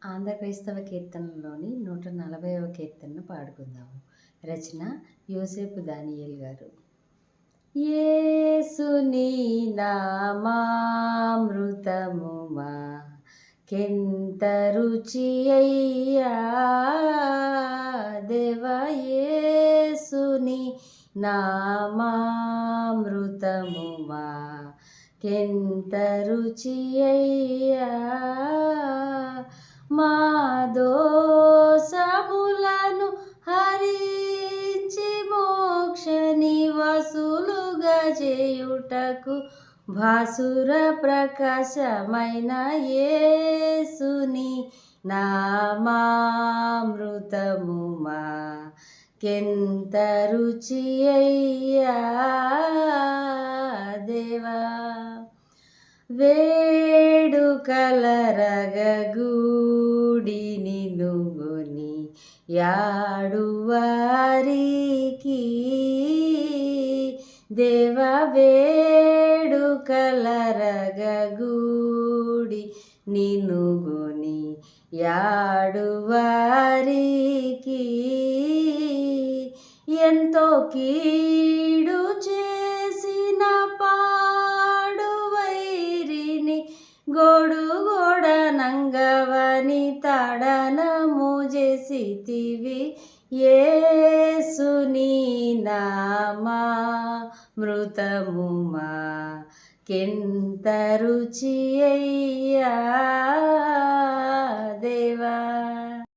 ఆంధ్ర క్రైస్తవ కీర్తనలోని 140వ కీర్తనను పాడుకుందాము. రచన యోసేపు దానియేల్ గారు. యేసుని నామామృతము మాకెంత రుచి అయ్యా, దేవా యేసుని నామామృతము మాకెంత రుచి అయ్యా, మా దోషములను హరించి మోక్ష నివాసులుగా చేయుటకు భాసుర ప్రకాశమైన యేసుని నామామృతము మాకెంత రుచి అయ్యా, దేవా. వేడుకల రగగూడి నినుగొని యాడువారికి, దేవ వేడుకల రగగూడి నినుగొని యాడువారికి, ఎంతో కీడు చేసిన గోడ నంగవని తాడనము చేసితివి, యేసుని నామామృతము మాకెంత రుచి అయ్యా,